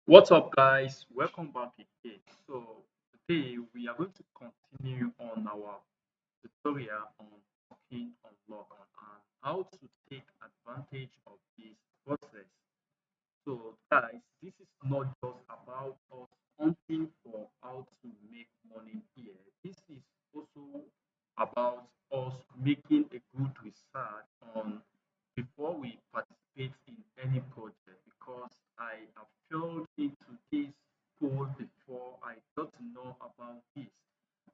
What's up, guys? Welcome back again. So, today we are going to continue on our tutorial on talking unlock and how to take advantage of this process. So, guys, this is not just about us hunting for how to make money here. This is also about us making a good research on before we participate in any project because I have fell into this hole before I got to know about this.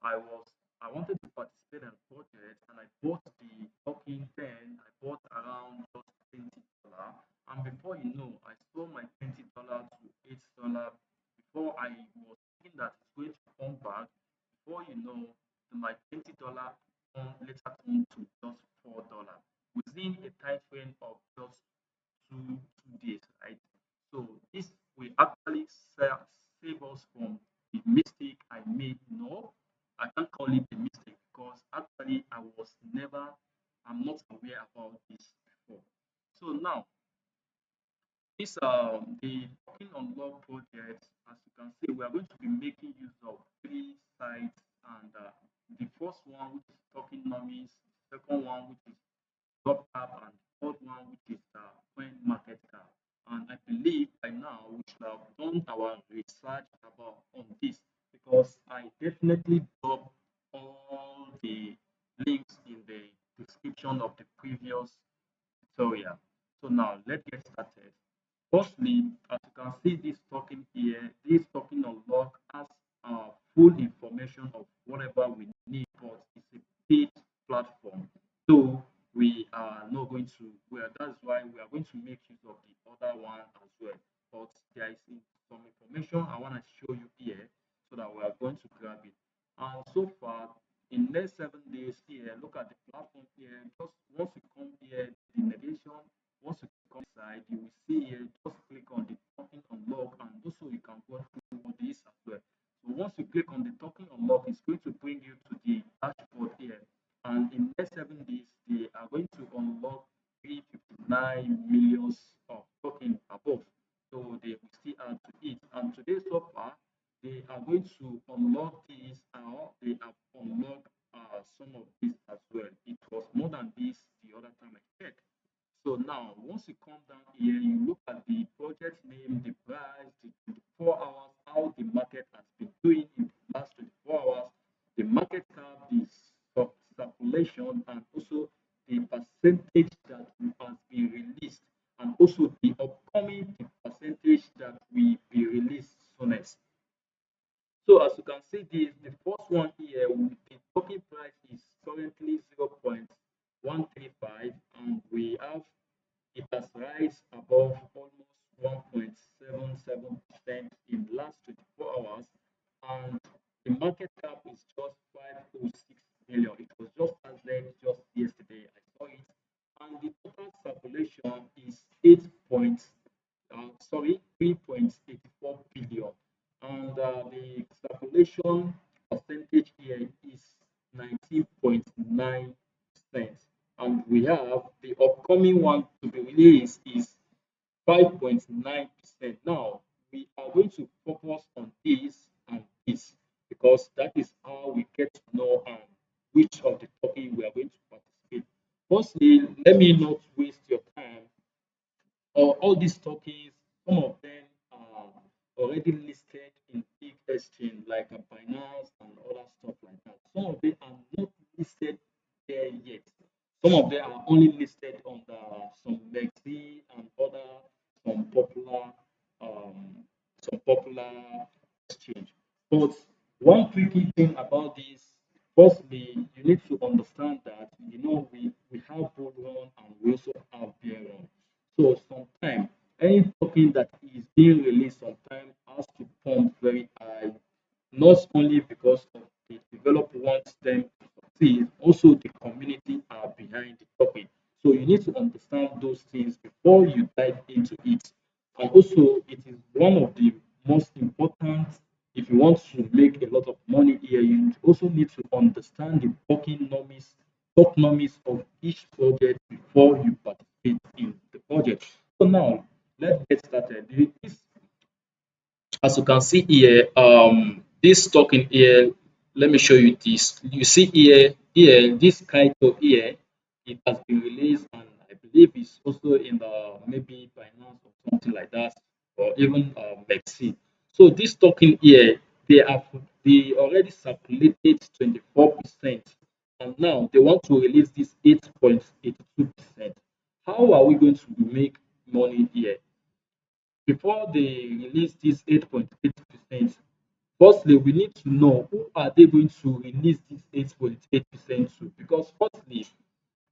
I was I wanted to participate in a project and I bought the token then I bought around just $20. And before you know, I sold my $20 to $8 before I was thinking that it's going to come back. Before you know, my $20 later turned to just $4 within a time frame of just two days, right? So this will actually save us from the mistake I made. No, I can't call it a mistake because actually I'm not aware about this before. So now this the talking on law project, as you can see, we are going to be making use of three sites, and the first one which is Tokenomics, the second one which is DropsTab, and the third one which is CoinMarketCap. And I believe by now we should have done our research about on this because I definitely dropped all the links in the description of the previous tutorial. So now let's get started. Firstly, as you can see this token here, this token unlock has full information of whatever we need, but it's a paid platform. So we are not going to, well, that's why we are going to make use of the other one as well. But there is some information I want to show you here so that we are going to grab it. And so far, in next 7 days here, look at the platform here. Just once you come here, the navigation, once you come inside, you will see here, just click on the token unlock, and also you can go through this as well. So once you click on the token unlock, it's going to bring you to the dashboard here. And in next 7 days, they are going to unlock 359 millions of token above. So they will still add to it. And today so far, they are going to unlock this, they have unlocked some of this as well. It was more than this the other time I checked. So now, once you come down here, you look at the project name, the price, the 24 hours, how the market has been doing in the last 24 hours, the market cap, the circulation, and also the percentage that has been released, and also the upcoming percentage that will be released soonest. So as you can see, the first one here, with the token price is currently 0.135, and we have it has rise above almost 1.77% in the last 24 hours, and the market cap is just 506 million. It was just translated just yesterday. I saw it, and the total circulation is 3.84 billion, and the circulation percentage here is 19.9%. And we have the upcoming one to be released is 5.9%. Now, we are going to focus on this and this because that is how we get to know which of the token we are going to participate. Firstly, let me not waste your time. All these tokens, some of them are already listed in big exchange like a Binance and other stuff like that. Some of them are not listed there yet. Some of them are only listed on some Lexi and other some popular um, some popular exchange. But one tricky thing about this, firstly, you need to understand that we have bull run and we also have bear run. So sometimes any token that is being released sometimes has to pump very high, not only because of the developer wants them to succeed, also the community are behind the topic. So you need to understand those things before you dive into it. And also, it is one of the most important if you want to make a lot of money here. You also need to understand the tokenomics of each project before you participate in the project. So now, let's get started. This As you can see here, this token here, let me show you this. You see here, this Kaito here, it has been released, and I believe it's also in the maybe Binance or something like that, or even Mexi. So this token here, they already circulated 24%, and now they want to release this 8.82%. How are we going to make money here? Before they release this 8.8%, firstly, we need to know who are they going to release this 8.8% to. Because firstly,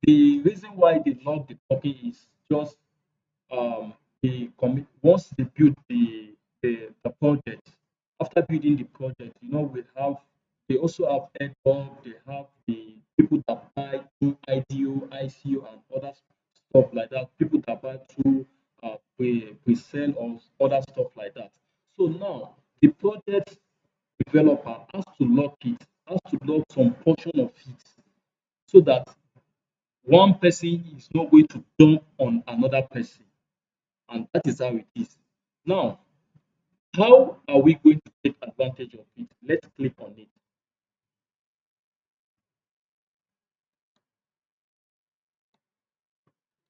the reason why they lock the token is just once they build the project. After building the project, they also have airdrop, they have the people that buy through IDO, ICO, and other stuff like that. People that buy through pre-sale or other stuff like that. So now the project developer has to lock some portion of it so that one person is not going to dump on another person. And that is how it is. Now, how are we going to take advantage of it? Let's click on it.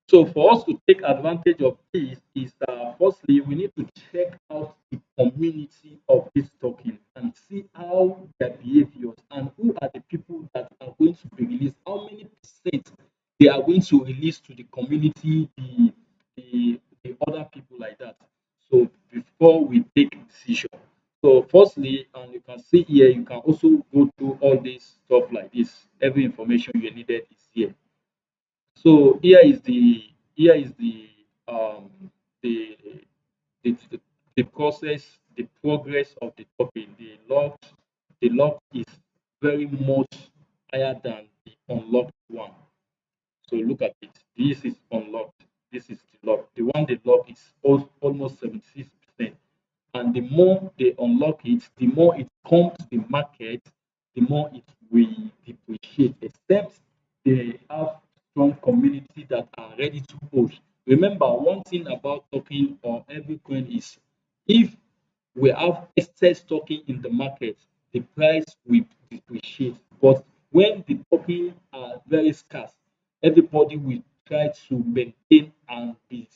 So for us to take advantage of this is firstly we need to check out the community of this token and see how their behaviors and who are the people that are going to be released, how many percent they are going to release to the community, the other people like that. So before we take a decision. So firstly, and you can see here, you can also go through all this stuff like this. Every information you needed is here. So here is um the the process, the progress of the token. The lock is very much higher than the unlocked one. So look at it. This is unlocked. This is the lock. The one they lock is almost 76%. And the more they unlock it, the more it comes to the market, the more it will depreciate, except they have strong community that are ready to push. Remember, one thing about token or every coin is if we have excess token in the market, the price will depreciate. But when the token are very scarce, everybody will try to maintain and be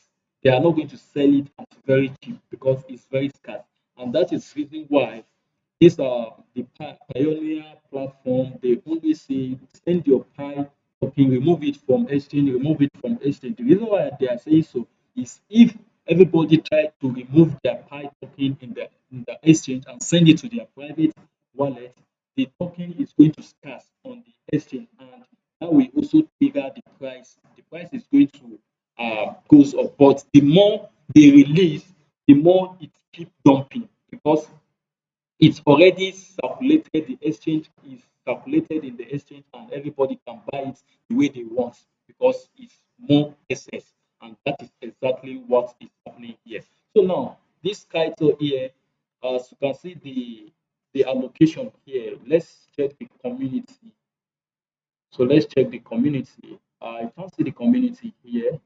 they are not going to sell it at very cheap because it's very scarce. And that is the reason why these are the pioneer platform. They always say send your Pi token, remove it from exchange, remove it from exchange. The reason why they are saying so is if everybody try to remove their Pi token in the exchange and send it to their private wallet, the token is going to scarce on the exchange, and that will also trigger the price. The price is going to goes up, but the more they release, the more it keep dumping because it's already circulated. The exchange is circulated in the exchange, and everybody can buy it the way they want because it's more excess, and that is exactly what is happening here. So now this title here, as you can see the allocation here. Let's check the community. So let's check the community. I can't see the community here.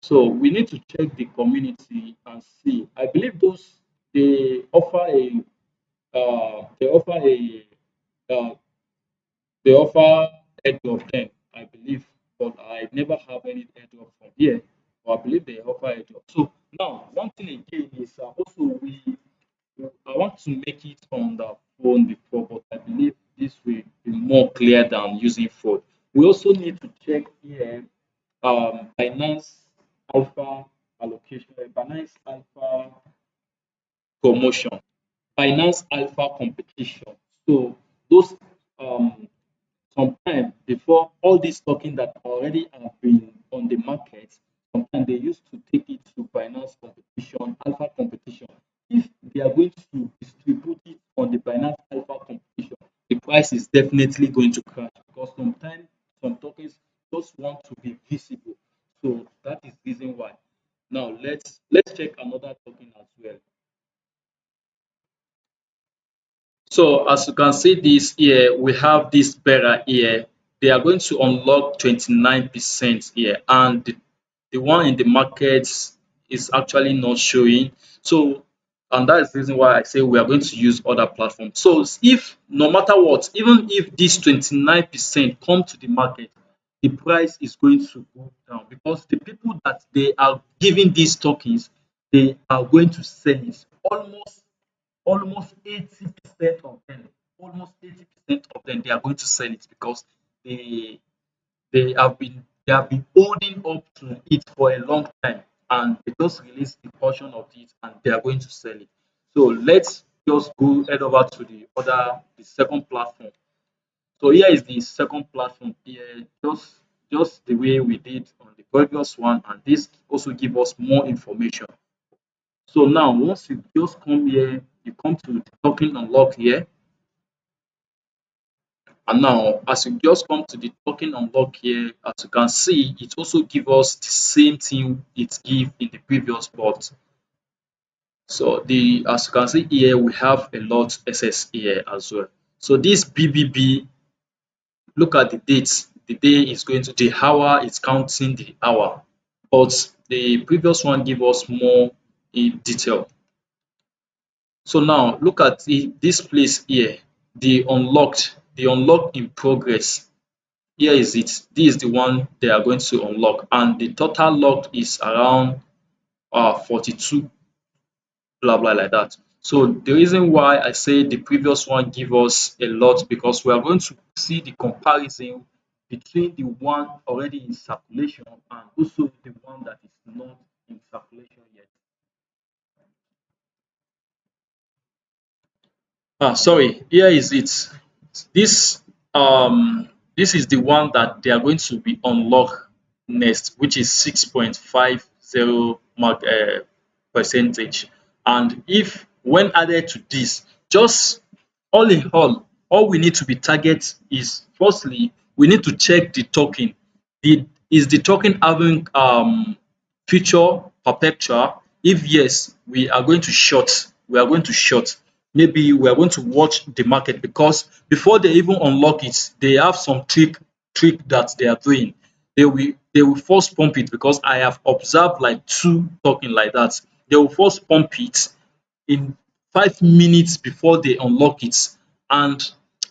So we need to check the community and see. I believe those they offer a they offer a uh, they offer airdrop 10, I believe, but I never have any airdrop from here. But I believe they offer airdrop. So now one thing again is also I want to make it on the phone before, but I believe this will be more clear than using phone. We also need to check here Binance Alpha allocation, Binance Alpha promotion, Binance Alpha competition. So those sometimes before all these token that already have been on the market, sometimes they used to take it to Binance competition, Alpha competition. If they are going to distribute it on the Binance Alpha competition, the price is definitely going to crash because sometimes some tokens just want to be visible. So that is the reason why. Now let's check another token as well. So as you can see this here, we have this bearer here. They are going to unlock 29% here, and the one in the markets is actually not showing. So, and that is the reason why I say we are going to use other platforms. So if no matter what, even if this 29% come to the market, the price is going to go down because the people that they are giving these tokens, they are going to sell it. Almost 80% of them, almost 80% of them, they are going to sell it because they they have been holding up to it for a long time, and they just released a portion of it and they are going to sell it. So let's just go head over to the second platform. So here is the second platform here, just the way we did on the previous one, and this also give us more information. So now once you just come here, you come to the token unlock here. And now, as you just come to the token unlock here, as you can see, it also give us the same thing it give in the previous bot. So the as you can see here, we have a lot SS here as well. So this BBB, look at the dates. The day is going to the hour is counting the hour, but the previous one give us more in detail. So now look at this place here, the unlocked in progress. Here is it. This is the one they are going to unlock, and the total locked is around 42, blah blah like that. So the reason why I say the previous one give us a lot, because we are going to see the comparison between the one already in circulation and also the one that is not in circulation yet. Sorry, here is it. This this is the one that they are going to be unlocked next, which is 6.50 percentage. And if when added to this, just all in all we need to be target is firstly we need to check the token. Is the token having future perpetual? If yes, we are going to short. We are going to short. Maybe we are going to watch the market, because before they even unlock it, they have some trick that they are doing. They will first pump it, because I have observed like two token like that. They will first pump it in 5 minutes before they unlock it, and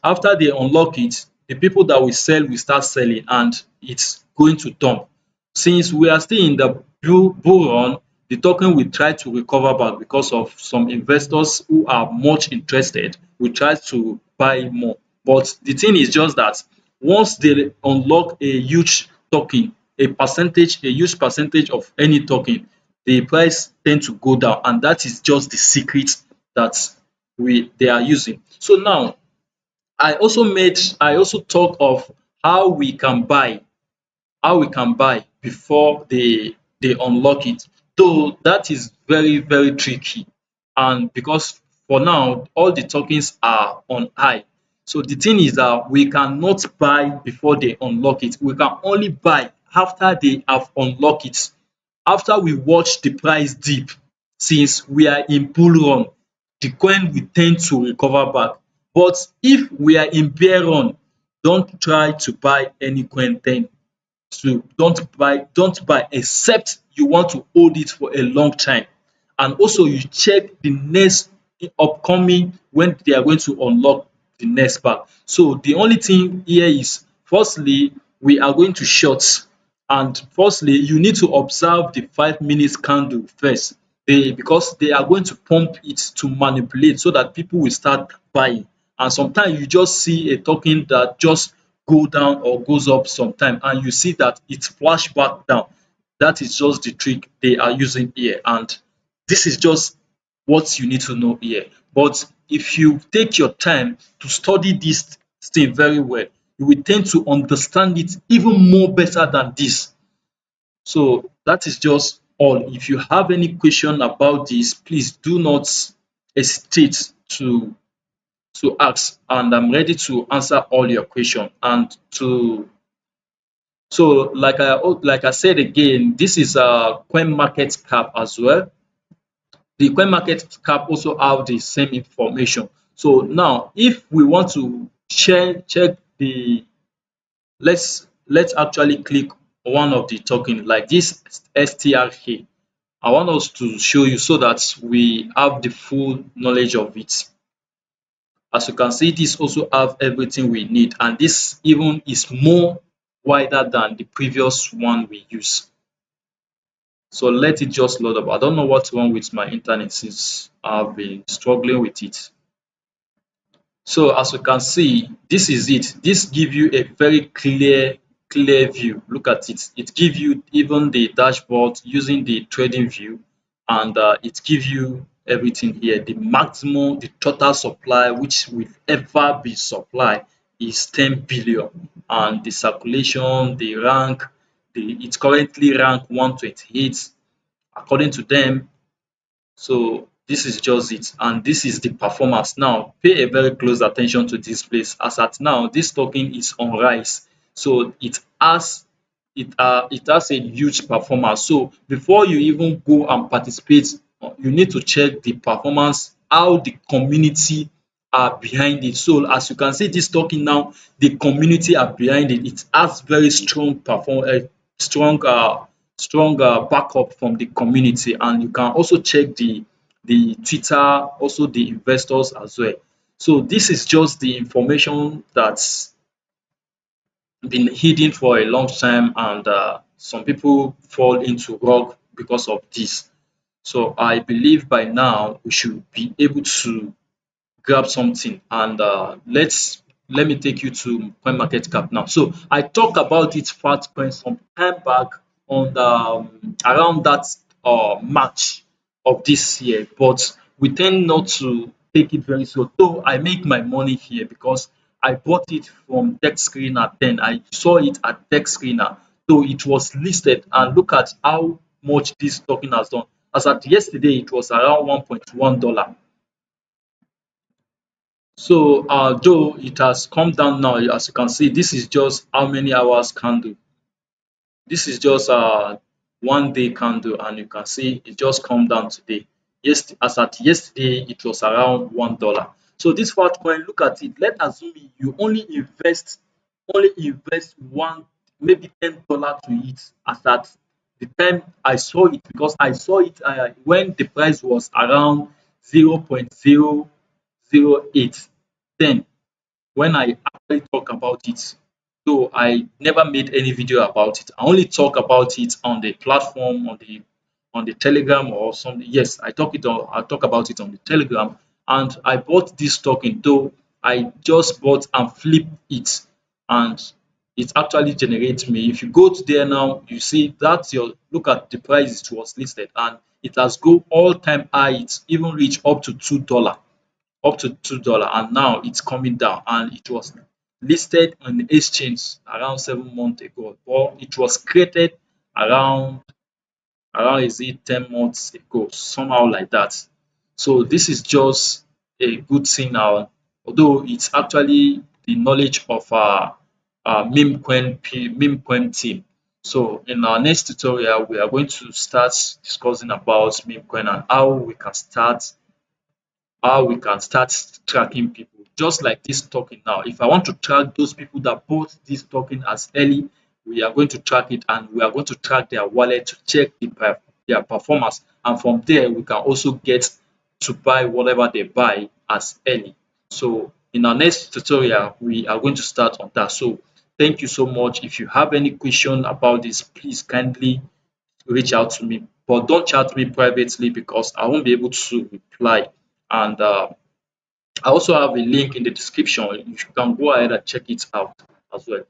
after they unlock it, the people that will sell will start selling and it's going to dump. Since we are still in the bull run, the token will try to recover back because of some investors who are much interested will try to buy more. But the thing is just that once they unlock a huge token, a huge percentage of any token, the price tend to go down, and that is just the secret that they are using. So now I also talk of how we can buy, before they unlock it, though that is very very tricky, and because for now all the tokens are on high. So the thing is that we cannot buy before they unlock it. We can only buy after they have unlocked it, after we watch the price dip. Since we are in bull run, the coin will tend to recover back. But if we are in bear run, don't try to buy any coin then. So don't buy except you want to hold it for a long time. And also you check the next upcoming when they are going to unlock the next pack. So the only thing here is firstly we are going to short, and firstly you need to observe the 5 minutes candle first. Because they are going to pump it to manipulate so that people will start buying. And sometimes you just see a token that just go down or goes up sometime, and you see that it flash back down. That is just the trick they are using here, and this is just what you need to know here. But if you take your time to study this thing very well, you will tend to understand it even more better than this. So that is just all. If you have any question about this, please do not hesitate to ask, and I'm ready to answer all your question. And to so like I said again, this is a CoinMarketCap as well. The CoinMarketCap also have the same information. So now if we want to check the, let's actually click one of the token like this STRK, I want us to show you so that we have the full knowledge of it. As you can see, this also have everything we need, and this even is more wider than the previous one we use. So let it just load up. I don't know what's wrong with my internet since I've been struggling with it. So as you can see, this is it. This give you a very clear view. Look at it. It give you even the dashboard using the trading view, and it give you everything here. The maximum, the total supply which will ever be supplied is 10 billion, and the circulation, the rank, it's currently rank 128 according to them. So this is just it, and this is the performance. Now pay a very close attention to this place. As at now, this token is on rise, so it has a huge performance. So before you even go and participate, you need to check the performance, how the community are behind it. So as you can see, this token now, the community are behind it. It has very strong backup from the community, and you can also check the Twitter, also the investors as well. So this is just the information that's been hidden for a long time, and some people fall into rug because of this. So I believe by now we should be able to grab something, and let me take you to CoinMarketCap now. So I talked about it fat coin some time back on around that March of this year, but we tend not to take it very slow. So I make my money here because I bought it from Tech Screener then. I saw it at Tech Screener. So it was listed, and look at how much this token has done. As at yesterday, it was around $1.1. So though it has come down now, as you can see, this is just how many hours candle. This is just 1 day candle, and you can see it just come down today. Yes, as at yesterday, it was around $1. So this fat coin, look at it. Let's assume you only invest one, maybe $10 to it. As at the time I saw it, because I saw it when the price was around 0.008. Then when I actually talk about it, though I never made any video about it. I only talk about it on the platform, on the Telegram or something. Yes, I talk about it on the Telegram, and I bought this token, though I just bought and flipped it, and it actually generates me. If you go to there now, you see that's your look at the price it was listed, and it has go all time high. It's even reached up to $2, and now it's coming down, and it was listed on the exchange around 7 months ago, or it was created around is it 10 months ago, somehow like that. So this is just a good thing now, although it's actually the knowledge of our MemeCoin team. So in our next tutorial, we are going to start discussing about MemeCoin and how we can start tracking people. Just like this token now, if I want to track those people that bought this token as early, we are going to track it, and we are going to track their wallet to check their performance, and from there we can also get to buy whatever they buy as early. So in our next tutorial, we are going to start on that. So thank you so much. If you have any question about this, please kindly reach out to me, but don't chat me privately because I won't be able to reply. And I also have a link in the description. You can go ahead and check it out as well.